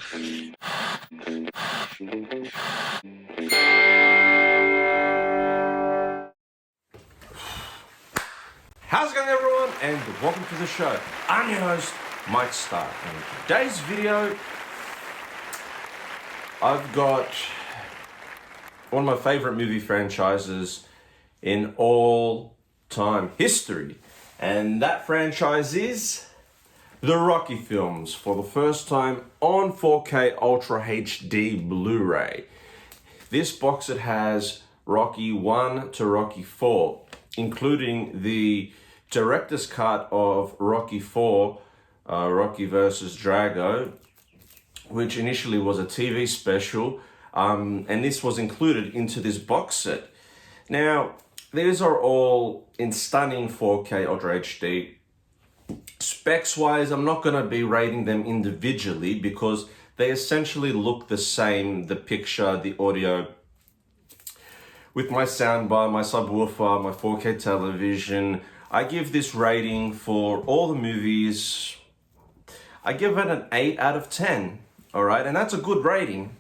How's it going, everyone, and welcome to the show. I'm your host, Mike Stark, and in today's video I've got one of my favorite movie franchises in all time history, and that franchise is the Rocky films, for the first time on 4K Ultra HD Blu-ray. This box set has Rocky 1 to Rocky 4, including the director's cut of Rocky 4, Rocky vs. Drago, which initially was a TV special, and this was included into this box set. Now, these are all in stunning 4K Ultra HD. Specs-wise, I'm not going to be rating them individually because they essentially look the same, the picture, the audio. With my soundbar, my subwoofer, my 4K television, I give this rating for all the movies. I give it an 8 out of 10, all right? And that's a good rating.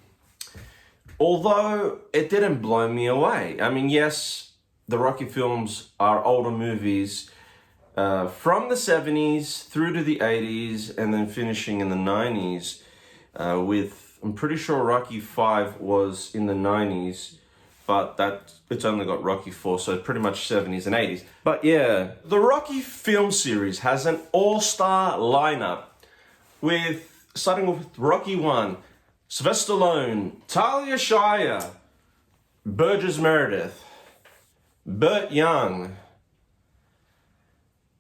Although it didn't blow me away. I mean, yes, the Rocky films are older movies from the 70s through to the 80s and then finishing in the 90s with, I'm pretty sure Rocky 5 was in the 90s, but it's only got Rocky 4, so pretty much 70s and 80s. But yeah, the Rocky film series has an all-star lineup starting with Rocky 1, Sylvester Stallone, Talia Shire, Burgess Meredith, Burt Young,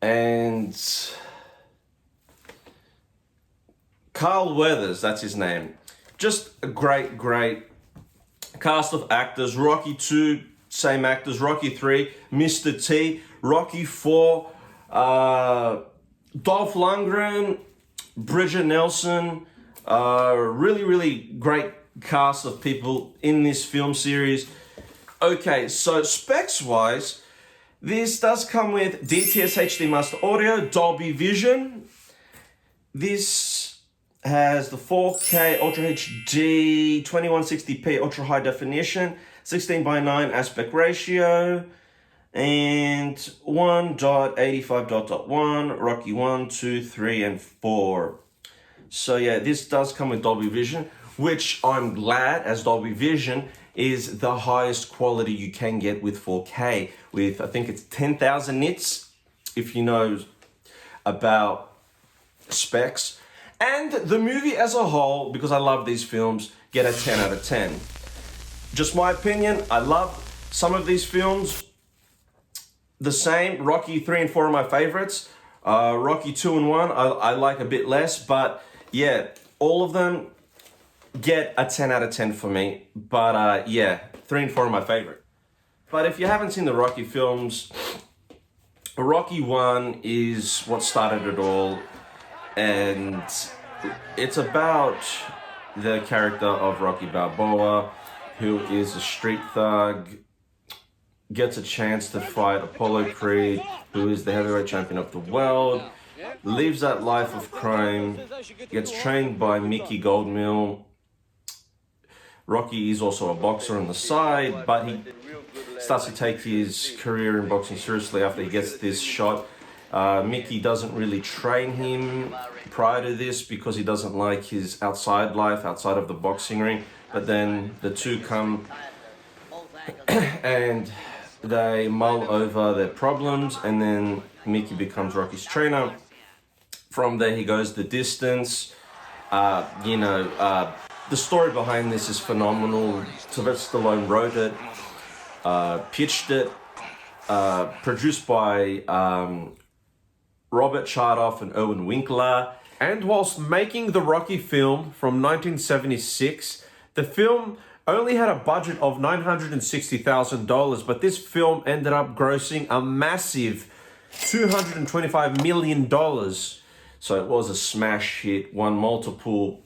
and Carl Weathers, that's his name. Just a great cast of actors. Rocky 2, same actors. Rocky 3, Mr. T. Rocky 4, Dolph Lundgren, Bridget Nelson. Really great cast of people in this film series. Okay, so specs-wise, this does come with DTS HD Master Audio, Dolby Vision. This has the 4K Ultra HD 2160p Ultra High Definition, 16:9 aspect ratio, and 1.85.1, Rocky 1, 2, 3, and 4. So yeah, this does come with Dolby Vision, which I'm glad, as Dolby Vision is the highest quality you can get with 4K, with I think it's 10,000 nits, if you know about specs. And the movie as a whole, because I love these films, get a 10 out of 10. Just my opinion, I love some of these films the same. Rocky 3 and 4 are my favorites. Rocky 2 and 1 I like a bit less, but yeah, all of them get a 10 out of 10 for me. But yeah, 3 and 4 are my favorite. But if you haven't seen the Rocky films, Rocky 1 is what started it all. And it's about the character of Rocky Balboa, who is a street thug, gets a chance to fight Apollo Creed, who is the heavyweight champion of the world, lives that life of crime, gets trained by Mickey Goldmill. Rocky is also a boxer on the side, but he starts to take his career in boxing seriously after he gets this shot. Mickey doesn't really train him prior to this because he doesn't like his outside life, outside of the boxing ring. But then the two come and they mull over their problems, and then Mickey becomes Rocky's trainer. From there, he goes the distance. The story behind this is phenomenal. Sylvester Stallone wrote it, pitched it, produced by Robert Chardoff and Erwin Winkler. And whilst making the Rocky film from 1976, the film only had a budget of $960,000, but this film ended up grossing a massive $225 million. So it was a smash hit, won multiple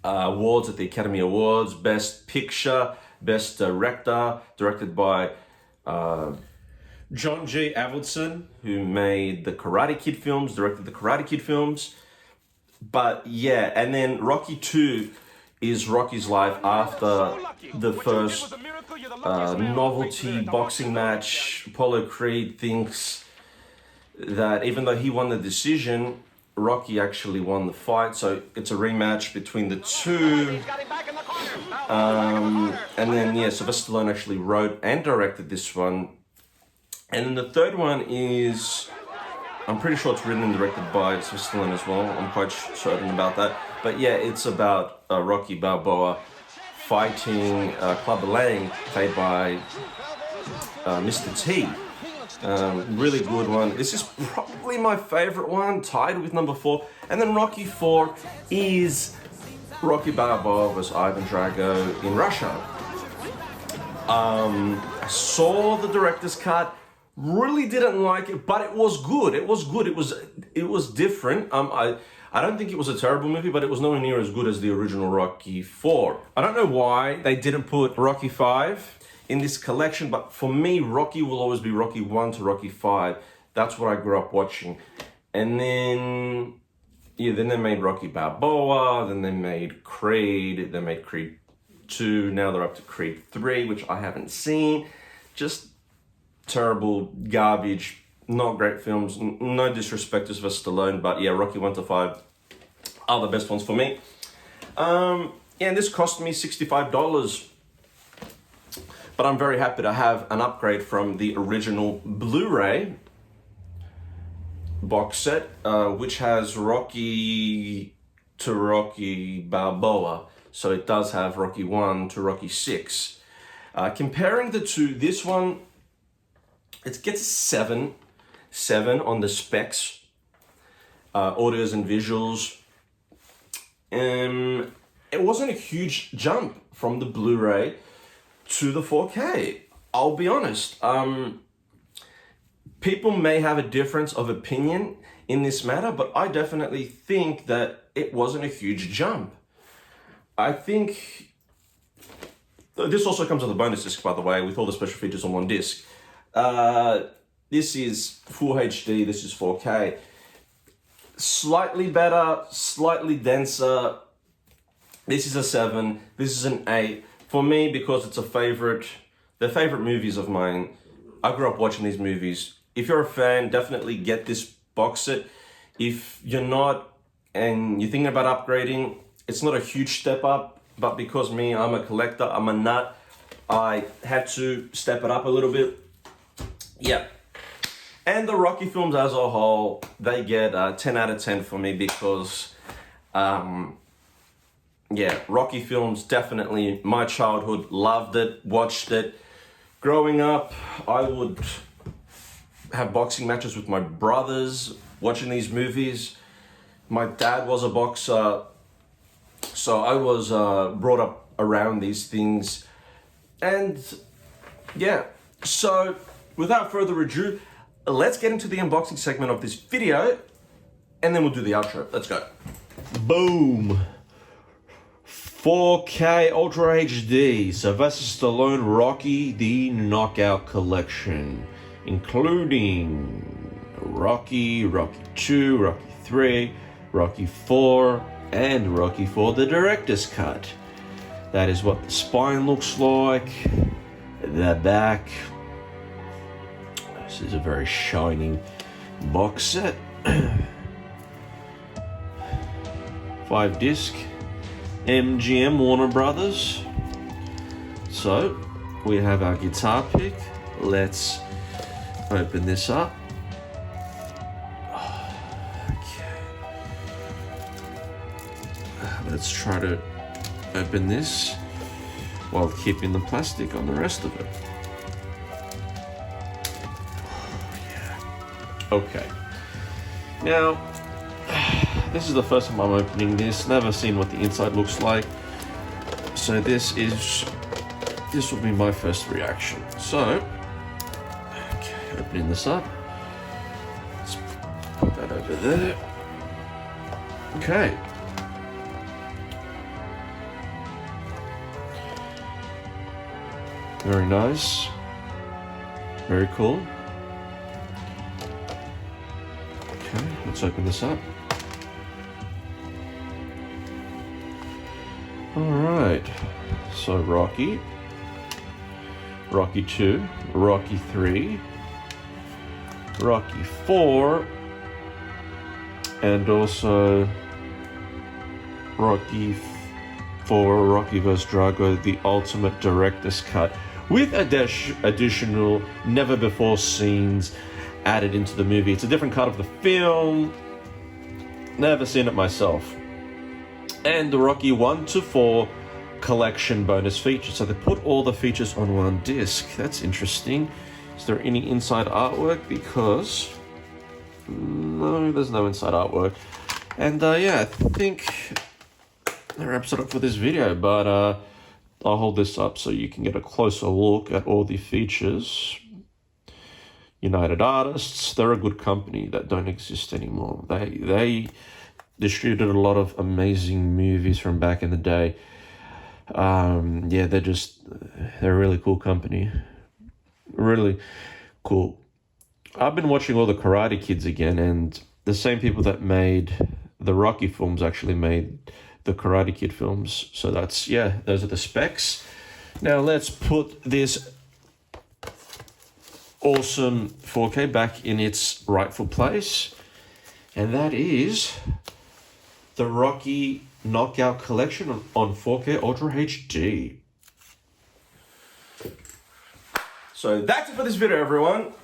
awards at the Academy Awards, Best Picture, Best Director, directed by John G. Avildsen, who made the Karate Kid films, directed the Karate Kid films. But yeah, and then Rocky 2 is Rocky's life after the first novelty boxing match. Apollo Creed thinks that even though he won the decision, Rocky actually won the fight, so it's a rematch between the two. And then, yeah, Sylvester Stallone actually wrote and directed this one. And then the third one is, I'm pretty sure it's written and directed by Sylvester Stallone as well. I'm quite certain about that. But yeah, it's about Rocky Balboa fighting Clubber Lang, played by Mr. T. Really good one. This is probably my favorite one, tied with number 4. And then Rocky 4 is Rocky Balboa vs. Ivan Drago in Russia. I saw the director's cut, really didn't like it, but it was good. It was good. It was different. I don't think it was a terrible movie, but it was nowhere near as good as the original Rocky 4. I don't know why they didn't put Rocky 5 in this collection, but for me, Rocky will always be Rocky 1 to Rocky 5. That's what I grew up watching. And then, yeah, then they made Rocky Balboa, then they made Creed, they made Creed 2, now they're up to Creed 3, which I haven't seen. Just terrible garbage, not great films. No disrespect to Sylvester Stallone, but yeah, Rocky 1 to 5 are the best ones for me. Yeah, and this cost me $65. But I'm very happy to have an upgrade from the original Blu-ray box set, which has Rocky to Rocky Balboa. So it does have Rocky 1 to Rocky 6. Comparing the two, this one, it gets a 7 on the specs, audios and visuals. It wasn't a huge jump from the Blu-ray to the 4K. I'll be honest. People may have a difference of opinion in this matter, but I definitely think that it wasn't a huge jump. I think this also comes with a bonus disc, by the way, with all the special features on one disc. This is Full HD, this is 4K. Slightly better, slightly denser. This is a 7, this is an 8. For me, because it's they're favorite movies of mine. I grew up watching these movies. If you're a fan, definitely get this box set. If you're not and you're thinking about upgrading, it's not a huge step up, but because I'm a collector, I'm a nut, I had to step it up a little bit. Yeah. And the Rocky films as a whole, they get 10 out of 10 for me because, yeah, Rocky films, definitely my childhood, loved it, watched it. Growing up, I would have boxing matches with my brothers, watching these movies. My dad was a boxer, so I was brought up around these things. And yeah, so without further ado, let's get into the unboxing segment of this video, and then we'll do the outro. Let's go. Boom. 4K Ultra HD, Sylvester Stallone Rocky the Knockout Collection, including Rocky, Rocky 2, Rocky 3, Rocky 4, and Rocky 4 the Director's Cut. That is what the spine looks like, the back. This is a very shining box set. 5-disc. MGM Warner Brothers. So we have our guitar pick. Let's open this up. Okay. Let's try to open this while keeping the plastic on the rest of it. Okay. Now, this is the first time I'm opening this. Never seen what the inside looks like. So this will be my first reaction. So, okay, opening this up. Let's put that over there. Okay. Very nice. Very cool. Okay, let's open this up. Alright, so Rocky, Rocky 2, Rocky 3, Rocky 4, and also Rocky 4, Rocky vs. Drago, the Ultimate Director's Cut, with additional never-before scenes added into the movie. It's a different cut of the film, never seen it myself. And the Rocky 1 to 4 collection bonus features. So they put all the features on one disc. That's interesting. Is there any inside artwork? Because no, there's no inside artwork. And yeah, I think that wraps it up for this video. But I'll hold this up so you can get a closer look at all the features. United Artists, they're a good company that don't exist anymore. They distributed a lot of amazing movies from back in the day. Yeah, they're a really cool company. Really cool. I've been watching all the Karate Kids again, and the same people that made the Rocky films actually made the Karate Kid films. So those are the specs. Now let's put this awesome 4K back in its rightful place. And that is the Rocky Knockout Collection on 4K Ultra HD. So that's it for this video, everyone.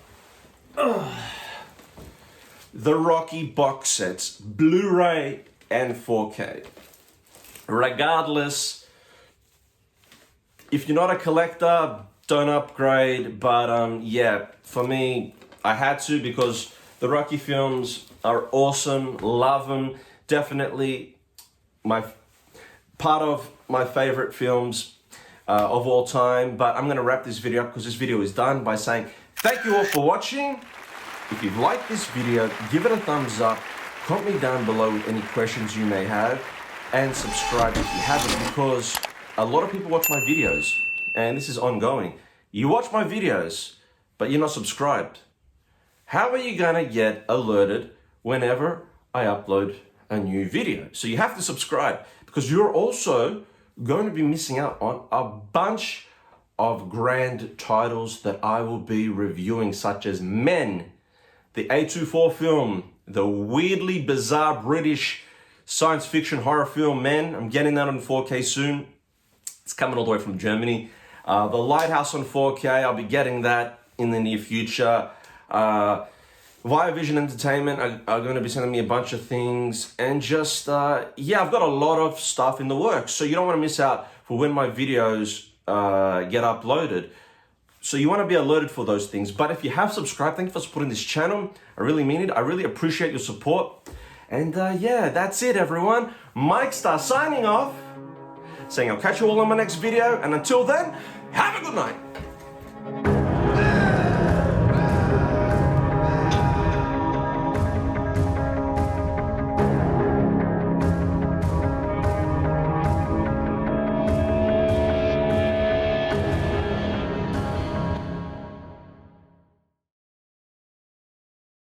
The Rocky box sets, Blu-ray and 4K. Regardless, if you're not a collector, don't upgrade. But yeah, for me, I had to, because the Rocky films are awesome. Love them. Definitely part of my favorite films of all time. But I'm going to wrap this video up because this video is done by saying thank you all for watching. If you've liked this video, give it a thumbs up. Comment me down below with any questions you may have. And subscribe if you haven't, because a lot of people watch my videos. And this is ongoing. You watch my videos, but you're not subscribed. How are you going to get alerted whenever I upload a new video? So you have to subscribe, because you're also going to be missing out on a bunch of grand titles that I will be reviewing, such as Men, the A24 film, the weirdly bizarre British science fiction horror film Men. I'm getting that on 4K soon. It's coming all the way from Germany. The Lighthouse on 4K, I'll be getting that in the near future. Via Vision Entertainment are going to be sending me a bunch of things, and just yeah, I've got a lot of stuff in the works, so you don't want to miss out for when my videos get uploaded. So you want to be alerted for those things. But if you have subscribed, thank you for supporting this channel. I really mean it. I really appreciate your support. And yeah, that's it, everyone. Mike Star signing off, saying I'll catch you all on my next video, and until then, have a good night.